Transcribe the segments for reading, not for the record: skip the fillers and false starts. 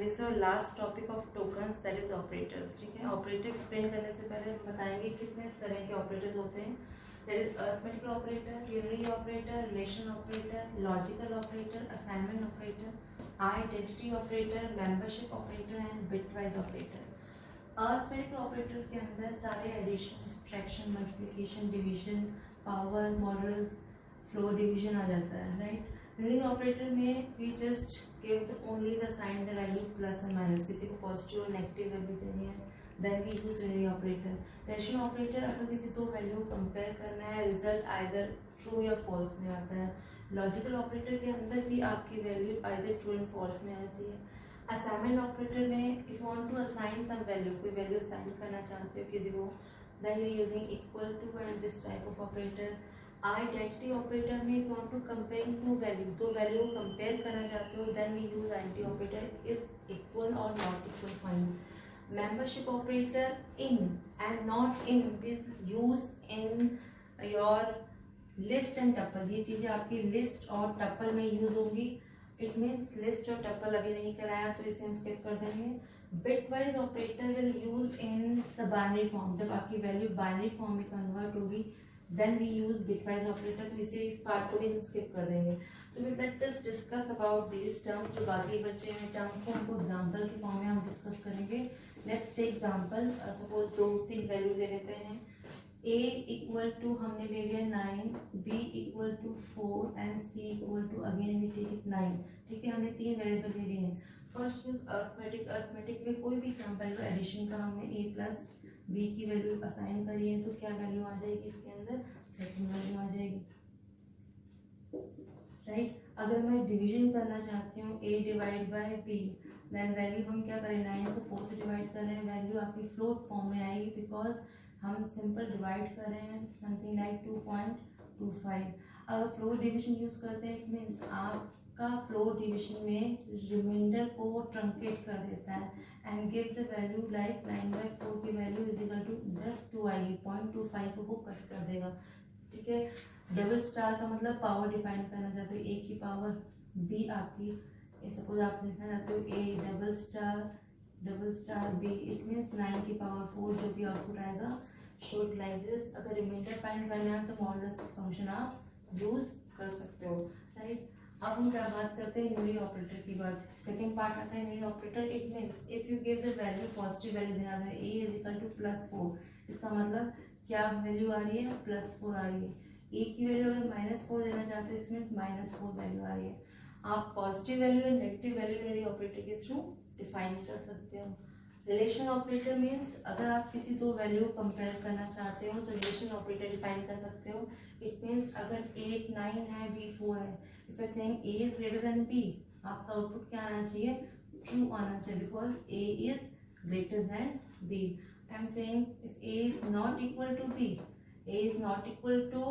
This is last topic of tokens that is operators. ठीक है, operator explain करने से पहले हम बताएंगे कितने तरह के ऑपरेटर्स होते हैं. There is arithmetical operator, unitary operator, relation operator, logical operator, assignment operator, identity operator, membership operator and bitwise operator. Arithmetical operator के अंदर सारे addition, subtraction, multiplication, division, power, modulus, floor division आ जाता है. राइट. यूनिटरी ऑपरेटर में we just give only the sign the value plus and minus, किसी को positive और नेगेटिव वैल्यू देनी है, then we use unitary operator. Relation operator अगर किसी दो वैल्यू कंपेयर करना है, रिजल्ट आइदर ट्रू या फॉल्स में आता है. लॉजिकल ऑपरेटर के अंदर भी आपकी value either true and false में आती है. असाइनमेंट ऑपरेटर में if you want to assign some value, कोई वैल्यू असाइन करना चाहते हो किसी को, then you using equal to and this type of operator. Identity operator में if you want to comparing two value, दो वैल्यू कंपेयर करना चाहते हो, then we use identity operator is equal और not equal find. Membership operator in and not in is use in your list and tuple. ये चीजें आपकी list और tuple में यूज होगी. इट मीन्स लिस्ट और टपल अभी नहीं कराया तो इसे हम स्किप कर देंगे. Bitwise operator will use in the binary form. जब आपकी वैल्यू बाइनरी फॉर्म में कन्वर्ट होगी then we use bitwise operator. तो इसे इस पार्ट को भी हम स्किप कर देंगे. तो फिर let us discuss about this term. जो बाकी बचे हैं टर्म्स को हमको एग्जांपल के फॉर्म में हम डिस्कस करेंगे. Let's take example. सपोज दो तीन वैल्यू ले लेते हैं. a इक्वल टू हमने ले लिया 9, b equal to 4 and c equal to again we take it 9. ठीक है, हमने तीन वेरिएबल ले लिए हैं. First use arithmetic. अरिथमेटिक में कोई भी एग्जांपल का एडिशन का हमने a प्लस b की वैल्यू असाइन करी है तो क्या वैल्यू आ जाएगी इसके अंदर, सेकंड वैल्यू आ जाएगी. राइट. अगर मैं डिवीजन करना चाहती हूँ a divide by b, then value हम क्या करें, 9 को 4 से डिवाइड कर रहे हैं, वैल्यू आपकी फ्लोट फॉर्म में आएगी बिकॉज हम सिंपल डिवाइड कर रहे हैं समथिंग लाइक 2.25. अगर फ्लोट डिवीजन यूज करते हैं इट मीन्स आपका फ्लोट डिवीजन में रिमाइंडर को ट्रंकेट कर देता है and give the value like 9/4 की वैल्यू इज इक्वल टू जस्ट 2 आएगी. 0.25 को वो कट कर देगा. ठीक है. डबल स्टार का मतलब पावर डिफाइन करना चाहते हो, a की पावर b आपकी, सपोज आप लिखना चाहते हो a double star b, it means 9 की पावर 4 जो भी आउटपुट आएगा शोड लाइक दिस. अगर रिमाइंडर फाइंड करना है तो मॉडुलस फंक्शन आप यूज कर सकते हो. राइट. अब हम क्या बात करते हैं, यूनिटरी ऑपरेटर की बात. सेकंड पार्ट आता है unitary operator. It means if you give the value positive value देना है, a इज इक्वल टू +4, इसका मतलब क्या वैल्यू आ रही है, +4 आ रही है. a की वैल्यू अगर -4 देना चाहते हो इसमें -4 वैल्यू आ रही है. आप पॉजिटिव वैल्यू और नेगेटिव वैल्यू यूनिटरी ऑपरेटर के थ्रू डिफाइन कर सकते हो. रिलेशन ऑपरेटर मीन्स अगर आप किसी दो वैल्यू कंपेयर करना चाहते हो तो रिलेशन ऑपरेटर डिफाइन कर सकते हो. इट मीन्स अगर 8 9 है, b 4 है, if I saying a is greater than b, आपका आउटपुट क्या आना चाहिए, ट्रू आना चाहिए because a is greater than b. I am saying if a is not equal to b, a is not equal to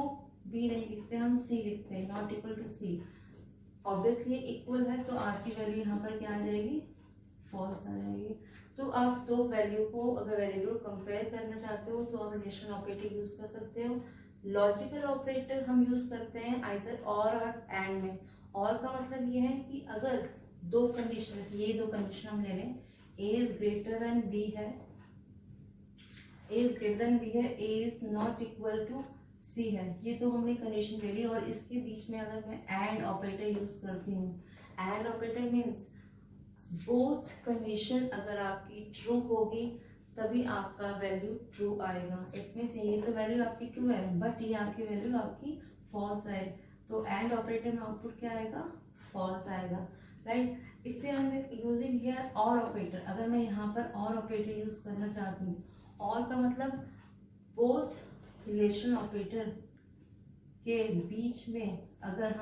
b नहीं लिखते हम, c लिखते हैं, not equal to c. Obviously equal है तो r की वैल्यू यहाँ पर क्या आ जाएगी, फॉल्स आ जाएगी. तो आप दो वैल्यू को अगर वेरिएबल कंपेयर करना चाहते हो तो आप रिलेशन ऑपरेटर यूज कर सकते हो. लॉजिकल ऑपरेटर हम यूज करते हैं आइदर और एंड में. और का मतलब ये है कि अगर दो कंडीशन, ये दो कंडीशन हम ले लें, a is greater than b है, a is greater than b है, a is not equal to c है, ये तो हमने कंडीशन ले ली. और इसके बीच में अगर मैं एंड ऑपरेटर यूज करती हूँ, and operator means both condition अगर आपकी ट्रू होगी तभी आपका वैल्यू ट्रू आएगा. इट मीन्स ये तो वैल्यू आपकी ट्रू है बट ये आपकी वैल्यू आपकी फॉल्स है, तो एंड ऑपरेटर में आउटपुट क्या आएगा, फॉल्स आएगा. Right. If you are using here or operator, अगर मैं यहाँ पर और ऑपरेटर यूज करना चाहती हूँ, और का मतलब बोथ रिलेशन ऑपरेटर के बीच में अगर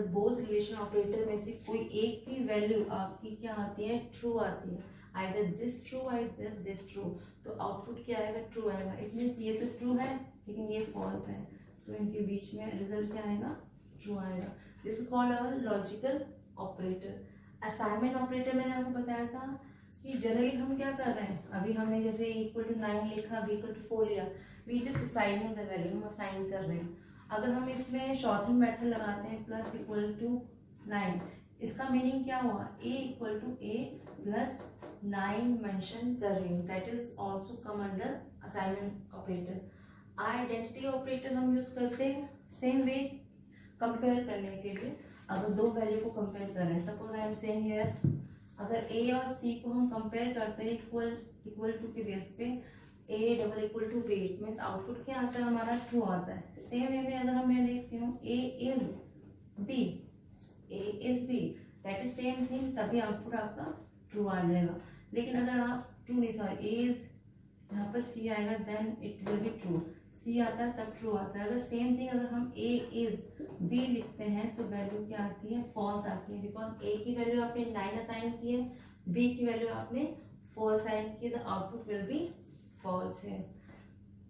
बोथ रिलेशन ऑपरेटर में से कोई एक की वैल्यू आपकी क्या आती है, ट्रू आती है, either this true either this true, तो आउटपुट क्या आएगा, ट्रू आएगा. इट मीन्स ये तो ट्रू है लेकिन ये फॉल्स है, तो इनके बीच में रिजल्ट क्या आएगा, ट्रू आएगा. This is called our logical operator. Assignment operator मैंने आपको बताया था कि जनरली हम क्या कर रहे हैं, अभी हमने जैसे इक्वल टू 9 लिखा, b इक्वल टू 4 लिया, we just assigning the value, हम असाइन कर रहे हैं. अगर हम इसमें शॉर्टिंग मेथड लगाते हैं प्लस इक्वल टू 9, इसका मीनिंग क्या हुआ, a equal to a plus 9 mention कर रही हूँ, that is also come under assignment operator. Identity operator हम यूज करते हैं सेम वे कंपेयर करने के लिए। अगर दो वैल्यू को कंपेयर कर रहे हैं, suppose I am saying here, अगर a और c को हम कंपेयर करते हैं इक्वल टू के बेस पे, a double equal to b, it means output क्या आता है हमारा, ट्रू आता है। सेम वे में अगर मैं लिखती हूँ a is b, that is same thing, तभी आउटपुट आपका ट्रू आ जाएगा। लेकिन अगर आप ट्रू नहीं, सॉरी a इज, यहाँ पर c आएगा then it will be true, c आता है तब ट्रू आता है। अगर सेम थिंग अगर हम a इज b लिखते हैं तो वैल्यू क्या आती है, फॉल्स आती है, बिकॉज a की वैल्यू आपने 9 असाइन की है, b की वैल्यू आपने 4 असाइन की है, the output will be false है।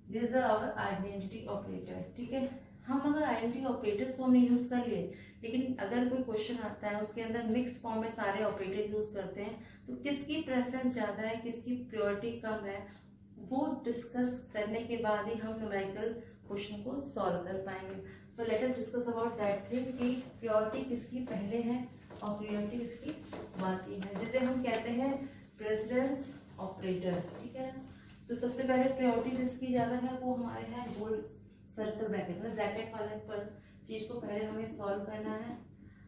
This is our identity operator, ठीक है। हम अगर आइडेंटिटी ऑपरेटर्स तो हमने यूज कर लिए, लेकिन अगर कोई क्वेश्चन आता है उसके अंदर मिक्स फॉर्म में सारे ऑपरेटर्स यूज करते हैं, तो किसकी प्रेफरेंस ज्यादा है, किसकी प्रायोरिटी कम है, वो डिस्कस करने के बाद ही हम न्यूमेरिकल क्वेश्चन को सॉल्व कर पाएंगे। तो let us discuss about that thing कि प्रायोरिटी किसकी पहले है और प्रायोरिटी किसकी बाकी है, जिसे हम कहते हैं प्रेसिडेंस ऑपरेटर, ठीक है। तो सबसे पहले प्रायोरिटी जिसकी ज्यादा है वो हमारे हैं गोल्ड सर्कल ब्रैकेट, मतलब ब्रैकेट वाले चीज को पहले हमें सॉल्व करना है।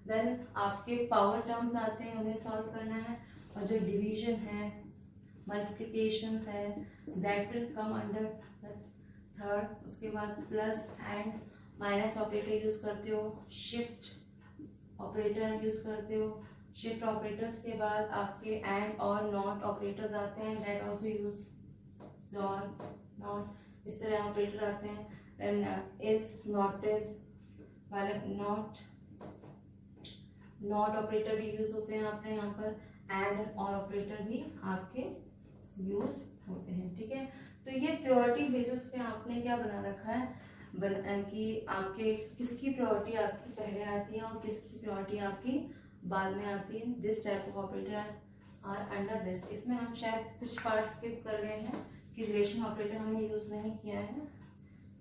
देन आपके पावर टर्म्स आते हैं, उन्हें सॉल्व करना है, और जो डिवीजन है, मल्टीप्लिकेशंस है, that will come under third. उसके बाद plus and minus operator use करते हो, शिफ्ट ऑपरेटर यूज करते हो। शिफ्ट ऑपरेटर्स के बाद आपके एंड और नॉट ऑपरेटर्स आते हैं, दैट आल्सो यूज और नॉट, इस तरह ऑपरेटर आते हैं। देन इज, नॉट इज वाले नॉट ऑपरेटर भी यूज होते हैं आपके यहाँ पर, एंड और ऑपरेटर भी आपके यूज होते हैं, ठीक है। तो ये प्रायोरिटी बेसिस पे आपने क्या बना रखा है, कि आपके किसकी प्रायोरिटी आपकी पहले आती है और किसकी प्रायोरिटी आपकी बाद में आती है। This type of operator are under this. इसमें हम शायद कुछ पार्ट स्किप कर गए हैं कि रिलेशन ऑपरेटर हमने यूज नहीं किया है,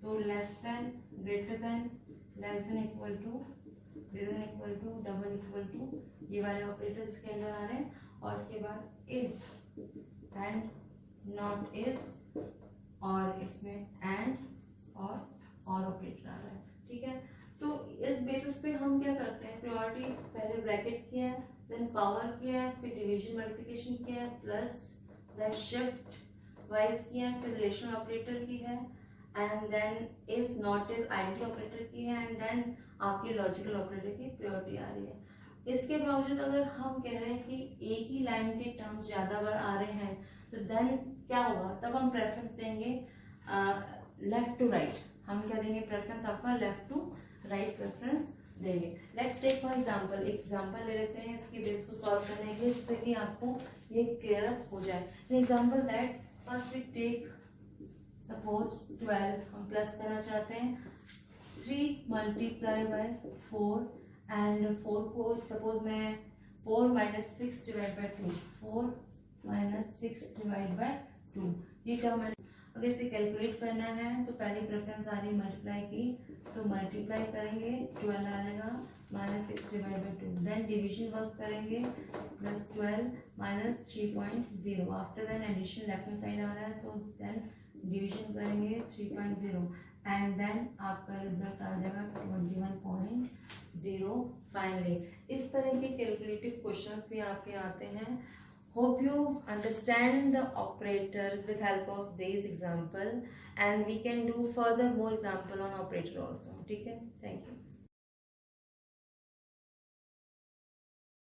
तो less than, greater than, less than equal to, greater than equal to, double equal to, ये वाले ऑपरेटर इसके अंदर आ रहे हैं। और इसके बाद इज एंड नॉट इज, और इसमें एंड और ऑपरेटर आ रहा है, ठीक है। तो इस बेसिस पे हम क्या करते हैं, प्रायोरिटी पहले ब्रैकेट किया है, देन पावर किया है, फिर डिवीजन मल्टीप्लिकेशन किया है, प्लस देन शिफ्ट वाइज किया है, फिर रिलेशन ऑपरेटर की है, and then is, not is, identity operator की है, एंड देन आपकी लॉजिकल ऑपरेटर की प्रायोरिटी आ रही है। इसके बावजूद अगर हम कह रहे हैं कि एक ही लाइन के टर्म्स ज्यादा बार आ रहे हैं, तो देन क्या होगा, तब हम प्रेफरेंस देंगे लेफ्ट टू राइट। हम क्या देंगे, प्रेफरेंस आपका लेफ्ट टू राइट प्रेफरेंस देंगे। लेट्स टेक फॉर एग्जांपल, एक एग्जांपल ले लेते हैं इसके बेस को सॉल्व करने के लिए, जिससे कि आपको ये क्लियर अप हो जाए। An example that first we take suppose 12, हम प्लस करना चाहते हैं, 3 मल्टीप्लाई बाय 4, एंड 4 को सपोज मैं 4 minus 6 divide by 2, 4 minus 6 divide by 2, ये टर्म है। अगर इसे कैलकुलेट करना है तो पहली प्रेफरेंस आ रही मल्टीप्लाई की, तो मल्टीप्लाई करेंगे 12 आ जाएगा, minus 6 divide by 2, then division work करेंगे, plus 12 minus 3.0, after then addition left hand side आ रहा है, तो देन डिवीजन करेंगे 3.0, एंड देन आपका रिजल्ट आ जाएगा 21.0 फाइनली। इस तरह के कैलकुलेटिव क्वेश्चंस भी आपके आते हैं। Hope you understand the operator with help of this example, and we can do further more example on operator also. ठीक है, thank you.